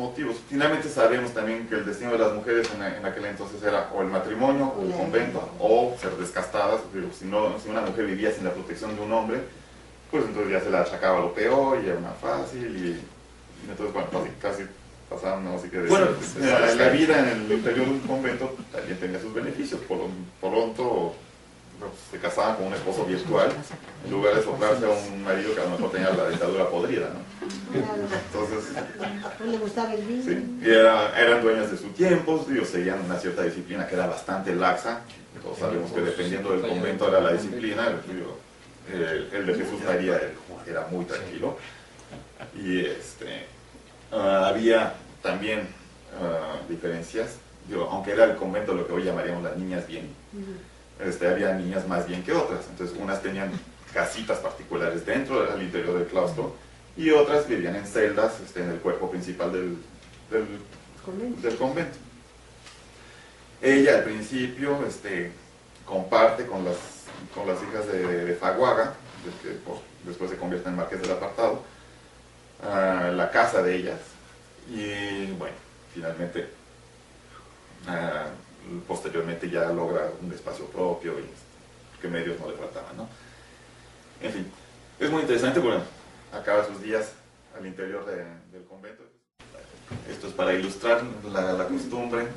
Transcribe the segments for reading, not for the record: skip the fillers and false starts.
motivos. Finalmente sabemos también que el destino de las mujeres en aquel entonces era o el matrimonio, o el convento, o ser descastadas. Pero si una mujer vivía sin la protección de un hombre, pues entonces ya se la achacaba lo peor y era más fácil. Y entonces, bueno, casi pasaban, ¿no? Así que bueno, la vida en el interior de un convento también tenía sus beneficios. Por pronto se casaban con un esposo virtual en lugar de soplarse a un marido que a lo mejor tenía la dentadura podrida, ¿no? Entonces, no le gustaba el vino. sí, y eran dueñas de su tiempo, ellos seguían una cierta disciplina que era bastante laxa. Todos sabemos que dependiendo del convento era la disciplina. El de Jesús María era muy tranquilo. Y había también diferencias, aunque era el convento lo que hoy llamaríamos las niñas bien. Había niñas más bien que otras, entonces unas tenían casitas particulares dentro del interior del claustro y otras vivían en celdas en el cuerpo principal del convento. Ella al principio comparte con las hijas de Faguaga, que después se convierte en marqués del Apartado, la casa de ellas, y bueno, finalmente posteriormente ya logra un espacio propio y que medios no le faltaban, ¿no? En fin, es muy interesante. Bueno, acaba sus días al interior del convento. Esto es para ilustrar la costumbre.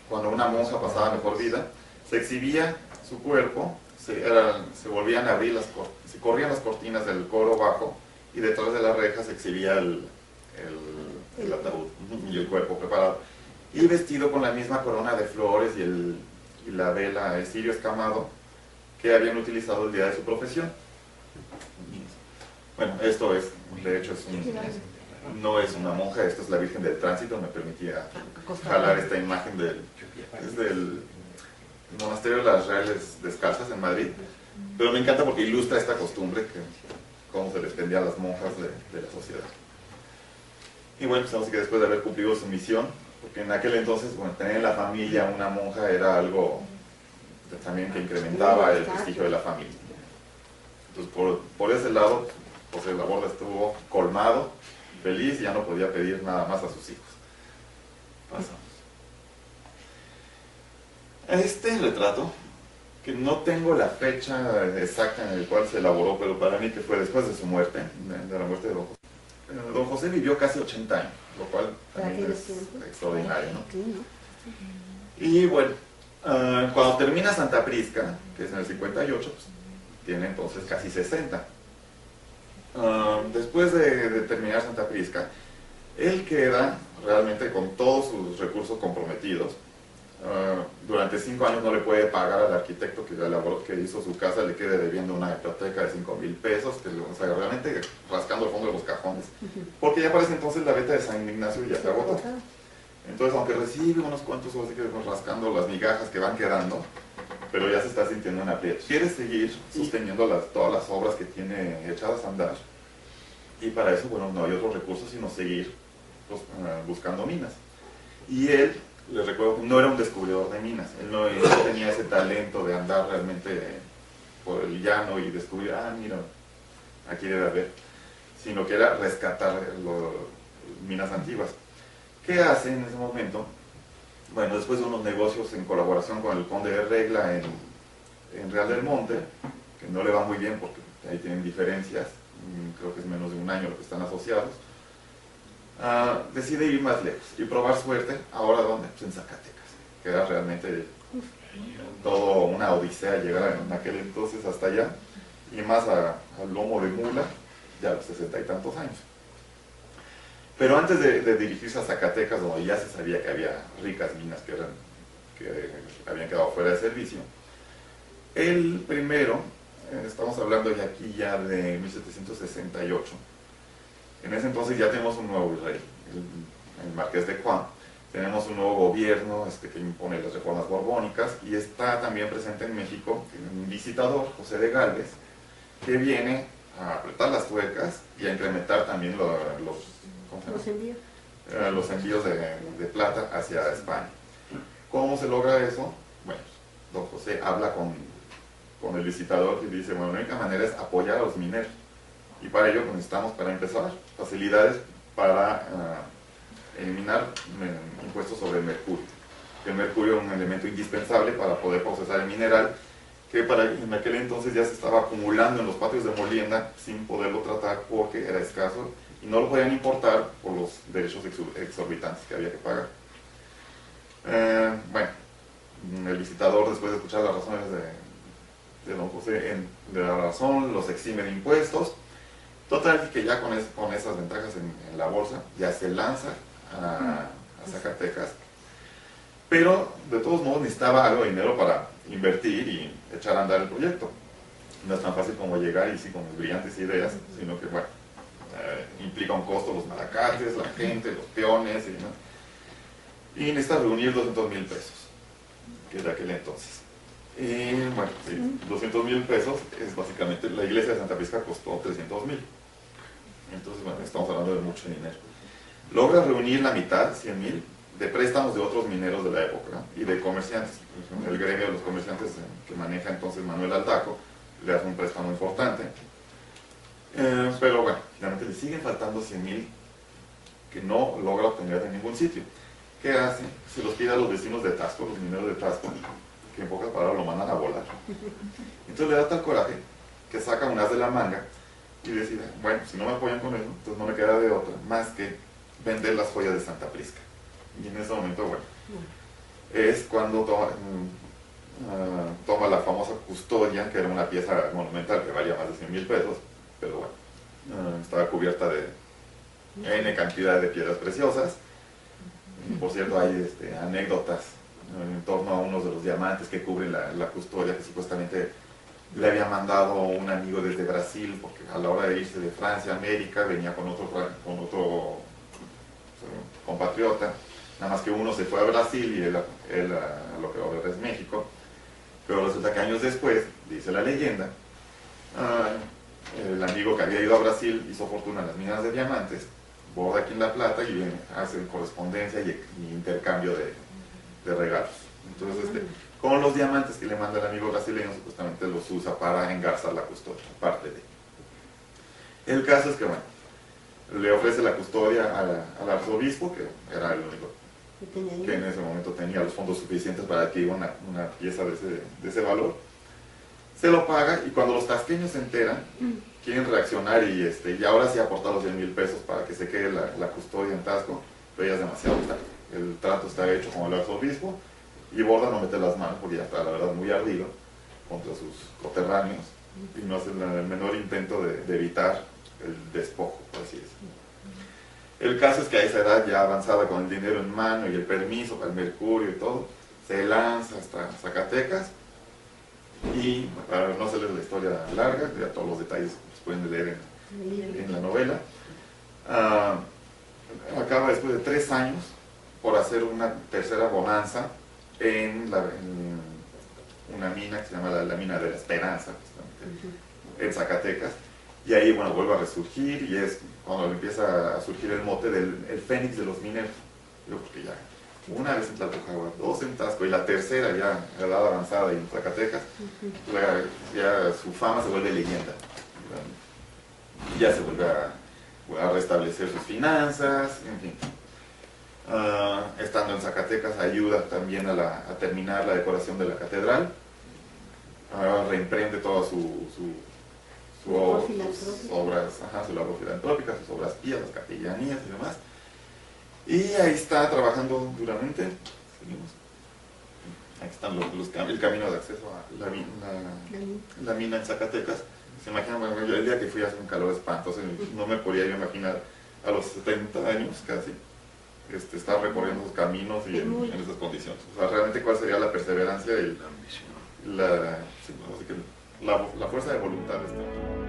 Cuando una monja pasaba mejor vida, se exhibía su cuerpo, se volvían a abrir se corrían las cortinas del coro bajo y detrás de la reja se exhibía el ataúd y el cuerpo preparado y vestido con la misma corona de flores y la vela, el cirio escamado que habían utilizado el día de su profesión. Bueno, esto es, de hecho, no es una monja, esto es la Virgen del Tránsito. Me permitía jalar esta imagen es del Monasterio de las Reales Descalzas en Madrid, pero me encanta porque ilustra esta costumbre, cómo se les tendía a las monjas de la sociedad. Y bueno, pues así que después de haber cumplido su misión, porque en aquel entonces, bueno, tener en la familia una monja era algo también que incrementaba el prestigio de la familia. Entonces, por ese lado, José Laborde estuvo colmado, feliz, y ya no podía pedir nada más a sus hijos. Pasamos. Este retrato, que no tengo la fecha exacta en la cual se elaboró, pero para mí que fue después de su muerte, de la muerte de Don José. Don José vivió casi 80 años, lo cual también es extraordinario, ¿no? Y bueno, cuando termina Santa Prisca, que es en el 58, pues, tiene entonces casi 60. Después de terminar Santa Prisca, él queda realmente con todos sus recursos comprometidos. Durante 5 años no le puede pagar al arquitecto que hizo su casa, le queda debiendo una hipoteca de 5,000 pesos, o sea, realmente rascando el fondo de los cajones, porque ya para ese entonces la venta de San Ignacio ya se agotó. Entonces, aunque recibe unos cuantos, así que rascando las migajas que van quedando, pero ya se está sintiendo en aprieto. Quiere seguir sosteniendo todas las obras que tiene echadas a andar, y para eso, bueno, no hay otros recursos sino seguir buscando minas. Y él, les recuerdo que no era un descubridor de minas, él no tenía ese talento de andar realmente por el llano y descubrir, mira, aquí debe haber, sino que era rescatar minas antiguas. ¿Qué hace en ese momento? Bueno, después de unos negocios en colaboración con el conde de Regla en Real del Monte, que no le va muy bien porque ahí tienen diferencias, creo que es menos de un año lo que están asociados, decide ir más lejos y probar suerte. ¿Ahora dónde? Pues en Zacatecas, que era realmente todo una odisea llegar en aquel entonces hasta allá, y más al lomo de mula, ya a los 60 y tantos años. Pero antes de dirigirse a Zacatecas, donde ya se sabía que había ricas minas que habían quedado fuera de servicio, el primero, estamos hablando de aquí ya de 1768, en ese entonces ya tenemos un nuevo virrey, el Marqués de Juan, tenemos un nuevo gobierno que impone las reformas borbónicas, y está también presente en México un visitador, José de Gálvez, que viene a apretar las tuercas y a incrementar también los envíos de plata hacia España. ¿Cómo se logra eso? Bueno, don José habla con el visitador y dice, bueno, la única manera es apoyar a los mineros, y para ello necesitamos, para empezar, facilidades para eliminar impuestos sobre el mercurio. El mercurio es un elemento indispensable para poder procesar el mineral, que en aquel entonces ya se estaba acumulando en los patios de molienda sin poderlo tratar porque era escaso y no lo podían importar por los derechos exorbitantes que había que pagar. Bueno, el visitador, después de escuchar las razones de don José, de la razón, los exime de impuestos. Total, que ya con esas ventajas en la bolsa, ya se lanza a Zacatecas, pero de todos modos necesitaba algo de dinero para invertir y echar a andar el proyecto. No es tan fácil como llegar y sí con brillantes ideas, sino que bueno, implica un costo, los malacates, la gente, los peones y demás. Y necesita reunir 200,000 pesos, que es de aquel entonces. Y bueno, sí, 200,000 pesos es básicamente, la iglesia de Santa Prisca costó 300,000. Entonces, bueno, estamos hablando de mucho dinero. Logra reunir la mitad, 100,000, de préstamos de otros mineros de la época, ¿no? Y de comerciantes. El gremio de los comerciantes que maneja entonces Manuel Aldaco le hace un préstamo importante. Pero bueno, finalmente le siguen faltando 100,000 que no logra obtener de ningún sitio. ¿Qué hace? Se los pide a los vecinos de Tasco, los mineros de Tasco, que en pocas palabras lo mandan a volar. Entonces le da tal coraje que saca un as de la manga y decide, bueno, si no me apoyan con eso, entonces no me queda de otra más que vender las joyas de Santa Prisca. Y en ese momento, bueno, es cuando toma la famosa custodia, que era una pieza monumental que valía más de 100,000 pesos, pero bueno, estaba cubierta de N cantidad de piedras preciosas. Por cierto, hay anécdotas en torno a unos de los diamantes que cubren la custodia, que supuestamente le había mandado un amigo desde Brasil, porque a la hora de irse de Francia a América venía con otro compatriota, nada más que uno se fue a Brasil y él a lo que ahora es México, pero resulta que años después, dice la leyenda, el amigo que había ido a Brasil hizo fortuna en las minas de diamantes, borda aquí en La Plata y hace correspondencia y intercambio de regalos. Entonces, con los diamantes que le manda el amigo brasileño, supuestamente los usa para engarzar la custodia, parte de. El caso es que, bueno, le ofrece la custodia al arzobispo, que era el único que en ese momento tenía los fondos suficientes para adquirir una pieza de ese valor. Se lo paga y cuando los tasqueños se enteran, quieren reaccionar y ahora sí aportar los 100,000 pesos para que se quede la custodia en Tasco, pero ya es demasiado tarde. El trato está hecho con el arzobispo y Borda no mete las manos porque ya está, la verdad, muy ardido contra sus coterráneos y no hace el menor intento de evitar el despojo, por así decirlo. El caso es que a esa edad ya avanzada, con el dinero en mano y el permiso para el mercurio y todo, se lanza hasta Zacatecas y, para no hacerles la historia larga, ya todos los detalles los pueden leer en la novela, acaba después de 3 años por hacer una tercera bonanza en una mina que se llama la mina de la Esperanza, en Zacatecas, y ahí, bueno, vuelve a resurgir y es cuando empieza a surgir el mote del fénix de los mineros. Yo, porque ya una vez en Tlalpujahua, 2 en Tasco y la tercera ya a edad avanzada y en Zacatecas, ya su fama se vuelve leyenda. Y ya se vuelve a restablecer sus finanzas, en fin. Estando en Zacatecas ayuda también a terminar la decoración de la catedral. Reemprende toda sus obras, su labor filantrópica, sus obras pías, las capellanías y demás. Y ahí está trabajando duramente. Seguimos. Aquí están el camino de acceso a la mina en Zacatecas. Se imaginan, bueno, yo el día que fui hace un calor espantoso, no me podía yo imaginar a los 70 años casi estar recorriendo esos caminos y en esas condiciones. O sea, realmente cuál sería la perseverancia y la fuerza de voluntad de este hombre.